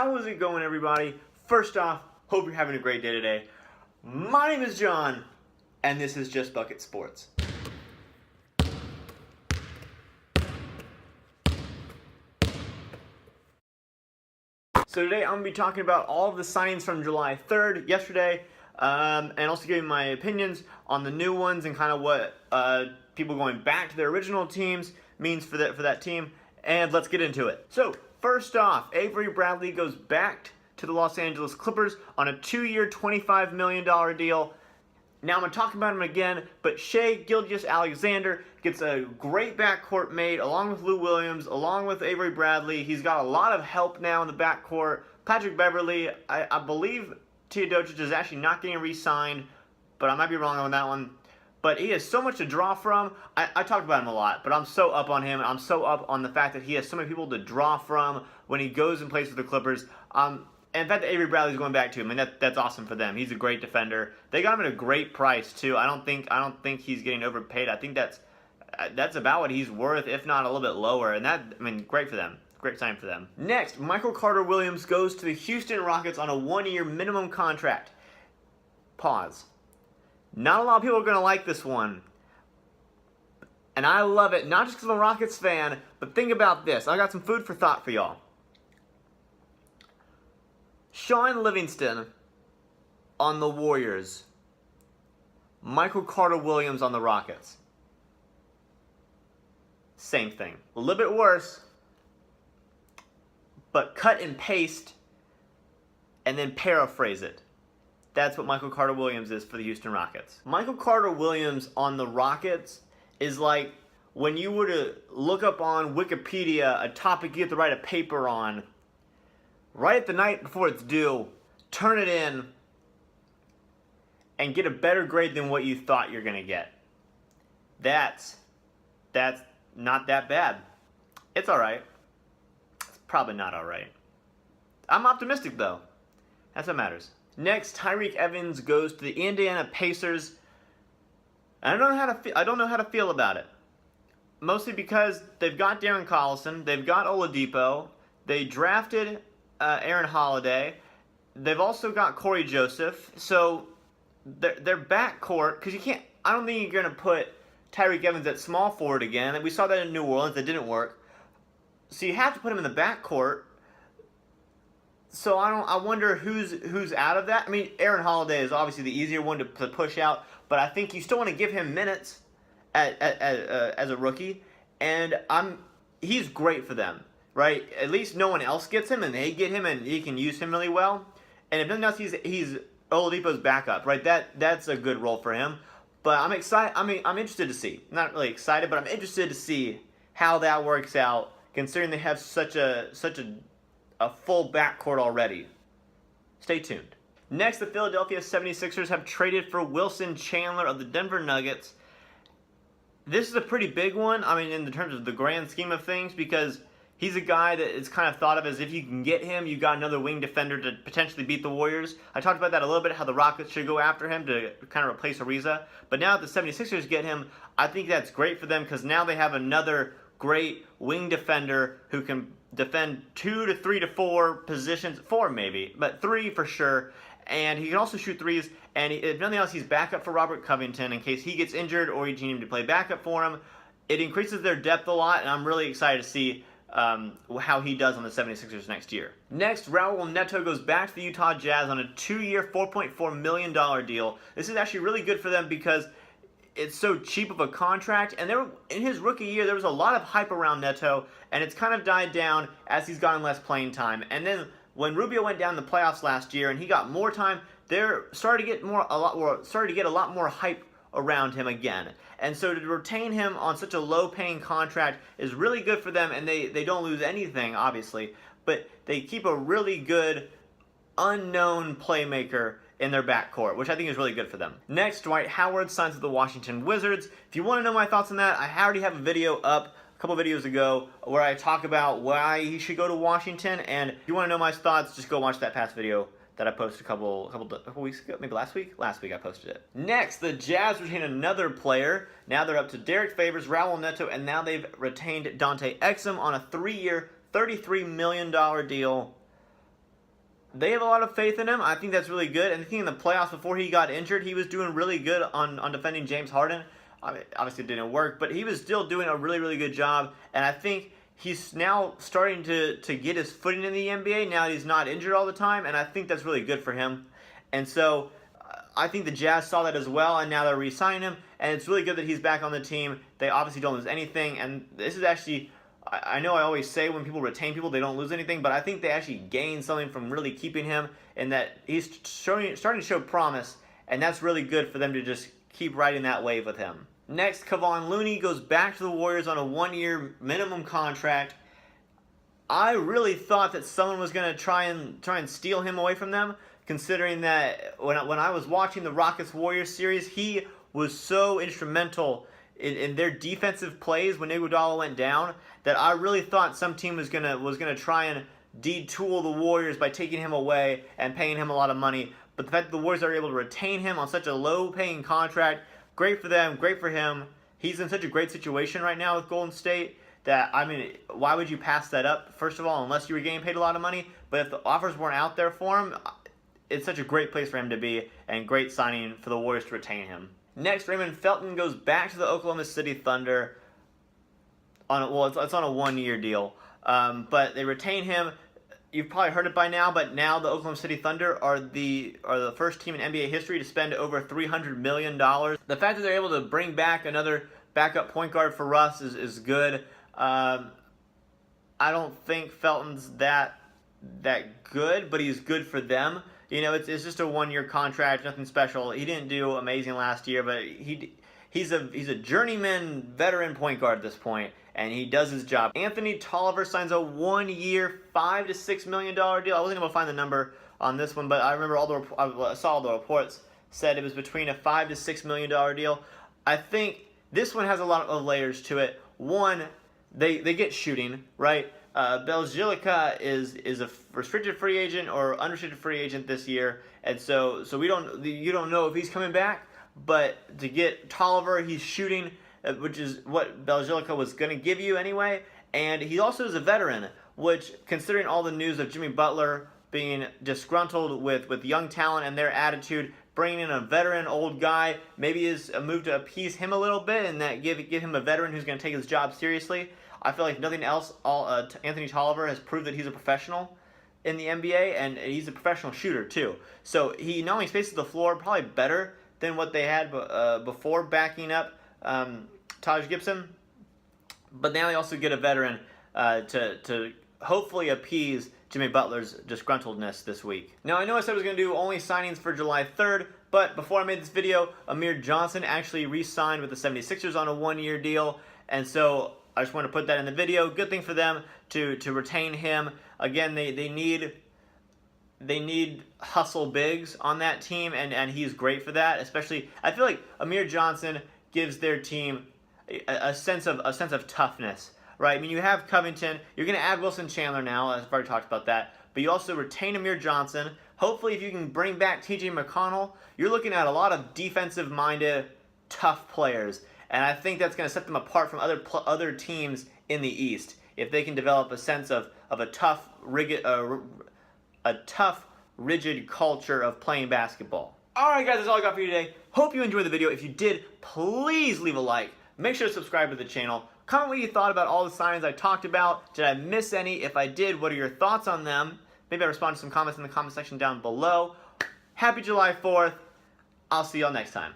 How is it going, everybody? First off, hope you're having a great day today. My name is John, and this is Just Bucket Sports. So today I'm going to be talking about all of the signings from July 3rd, yesterday, and also giving my opinions on the new ones and kind of what people going back to their original teams means for that team. And let's get into it. So first off, Avery Bradley goes back to the Los Angeles Clippers on a 2-year, $25 million deal. Now I'm going to talk about him again, but Shai Gilgeous-Alexander gets a great backcourt mate along with Lou Williams, along with Avery Bradley. He's got a lot of help now in the backcourt. Patrick Beverley, I believe Teodosic is actually not getting re-signed, but I might be wrong on that one. But he has so much to draw from. I talked about him a lot, but I'm so up on him. I'm so up on the fact that he has so many people to draw from when he goes and plays for the Clippers. And the fact that Avery Bradley's going back to him, and that's awesome for them. He's a great defender. They got him at a great price too. I don't think he's getting overpaid. I think that's about what he's worth, if not a little bit lower. And great for them. Great sign for them. Next, Michael Carter-Williams goes to the Houston Rockets on a 1-year minimum contract. Pause. Not a lot of people are going to like this one. And I love it, not just because I'm a Rockets fan, but think about this. I got some food for thought for y'all. Shaun Livingston on the Warriors. Michael Carter-Williams on the Rockets. Same thing. A little bit worse, but cut and paste and then paraphrase it. That's what Michael Carter-Williams is for the Houston Rockets. Michael Carter-Williams on the Rockets is like when you were to look up on Wikipedia a topic you have to write a paper on, right at the night before it's due, turn it in, and get a better grade than what you thought you're going to get. That's not that bad. It's alright. It's probably not alright. I'm optimistic though. That's what matters. Next, Tyreke Evans goes to the Indiana Pacers. I don't know how to feel about it. Mostly because they've got Darren Collison, they've got Oladipo, they drafted Aaron Holiday, they've also got Corey Joseph. So their backcourt, because I don't think you're going to put Tyreke Evans at small forward again. We saw that in New Orleans, that didn't work. So you have to put him in the backcourt. So I wonder who's out of that. I mean, Aaron Holiday is obviously the easier one to push out, but I think you still want to give him minutes as a rookie, and he's great for them, right? At least no one else gets him, and they get him, and he can use him really well. And if nothing else, he's Oladipo's backup, right? That's a good role for him. But I'm excited. I'm interested to see. Not really excited, but I'm interested to see how that works out, considering they have such a full backcourt already. Stay tuned. Next, the Philadelphia 76ers have traded for Wilson Chandler of the Denver Nuggets. This is a pretty big one, in terms of the grand scheme of things, because he's a guy that is kind of thought of as if you can get him, you got another wing defender to potentially beat the Warriors. I talked about that a little bit, how the Rockets should go after him to kind of replace Ariza. But now that the 76ers get him, I think that's great for them because now they have another great wing defender who can defend 2 to 3 to 4 positions, 4 maybe, but 3 for sure. And he can also shoot threes. And if nothing else, he's backup for Robert Covington in case he gets injured or you need him to play backup for him. It increases their depth a lot, and I'm really excited to see how he does on the 76ers next year. Next, Raul Neto goes back to the Utah Jazz on a 2-year, $4.4 million deal. This is actually really good for them because it's so cheap of a contract, and in his rookie year, there was a lot of hype around Neto, and it's kind of died down as he's gotten less playing time. And then when Rubio went down in the playoffs last year, and he got more time, they're starting to get a lot more hype around him again. And so to retain him on such a low-paying contract is really good for them, and they don't lose anything, obviously, but they keep a really good unknown playmaker in their backcourt, which I think is really good for them. Next, Dwight Howard signs with the Washington Wizards. If you want to know my thoughts on that, I already have a video up a couple videos ago where I talk about why he should go to Washington, and if you want to know my thoughts, just go watch that past video that I posted a couple weeks ago, maybe last week? Last week I posted it. Next, the Jazz retain another player. Now they're up to Derek Favors, Raul Neto, and now they've retained Dante Exum on a 3-year, $33 million deal. they have a lot of faith in him. I think that's really good. And I think in the playoffs before he got injured, he was doing really good on defending James Harden. I mean, obviously it didn't work, but he was still doing a really, really good job. And I think he's now starting to get his footing in the NBA now that he's not injured all the time. And I think that's really good for him. And so I think the Jazz saw that as well, and now they're re-signing him. And it's really good that he's back on the team. They obviously don't lose anything. And this is actually, I know I always say when people retain people, they don't lose anything, but I think they actually gain something from really keeping him, and that he's starting to show promise, and that's really good for them to just keep riding that wave with him. Next, Kevon Looney goes back to the Warriors on a 1-year minimum contract. I really thought that someone was going to try and steal him away from them, considering that when I was watching the Rockets-Warriors series, he was so instrumental in their defensive plays when Iguodala went down, that I really thought some team was gonna try and detool the Warriors by taking him away and paying him a lot of money. But the fact that the Warriors are able to retain him on such a low-paying contract, great for them, great for him. He's in such a great situation right now with Golden State that, I mean, why would you pass that up, first of all, unless you were getting paid a lot of money? But if the offers weren't out there for him, it's such a great place for him to be, and great signing for the Warriors to retain him. Next, Raymond Felton goes back to the Oklahoma City Thunder. It's on a 1-year deal, but they retain him. You've probably heard it by now, but now the Oklahoma City Thunder are the first team in NBA history to spend over $300 million. The fact that they're able to bring back another backup point guard for Russ is good. I don't think Felton's that good, but he's good for them. You know, it's just a 1-year contract, nothing special. He didn't do amazing last year, but he's a journeyman veteran point guard at this point, and he does his job. Anthony Tolliver signs a 1-year, $5 to $6 million deal. I wasn't able to find the number on this one, but I remember I saw all the reports said it was between a $5 to $6 million deal. I think this one has a lot of layers to it. One, they get shooting, right? Bjelica is a restricted free agent or unrestricted free agent this year, and so you don't know if he's coming back. But to get Tolliver, he's shooting, which is what Bjelica was going to give you anyway, and he also is a veteran, which, considering all the news of Jimmy Butler being disgruntled with young talent and their attitude, bringing in a veteran old guy maybe is a move to appease him a little bit, and that give him a veteran who's going to take his job seriously. I feel like nothing else, Anthony Tolliver has proved that he's a professional in the NBA, and he's a professional shooter too. So he not only spaces the floor probably better than what they had before backing up Taj Gibson, but now they also get a veteran to hopefully appease Jimmy Butler's disgruntledness this week. Now, I know I said I was going to do only signings for July 3rd, but before I made this video, Amir Johnson actually re-signed with the 76ers on a 1-year deal, and so I just want to put that in the video. Good thing for them to retain him. Again, they need hustle bigs on that team, and he's great for that. Especially, I feel like Amir Johnson gives their team a sense of toughness, right? I mean, you have Covington. You're going to add Wilson Chandler now. I've already talked about that. But you also retain Amir Johnson. Hopefully, if you can bring back T.J. McConnell, you're looking at a lot of defensive-minded, tough players. And I think that's going to set them apart from other teams in the East if they can develop a sense of a tough, rigid culture of playing basketball. Alright guys, that's all I got for you today. Hope you enjoyed the video. If you did, please leave a like. Make sure to subscribe to the channel. Comment what you thought about all the signings I talked about. Did I miss any? If I did, what are your thoughts on them? Maybe I respond to some comments in the comment section down below. Happy July 4th. I'll see y'all next time.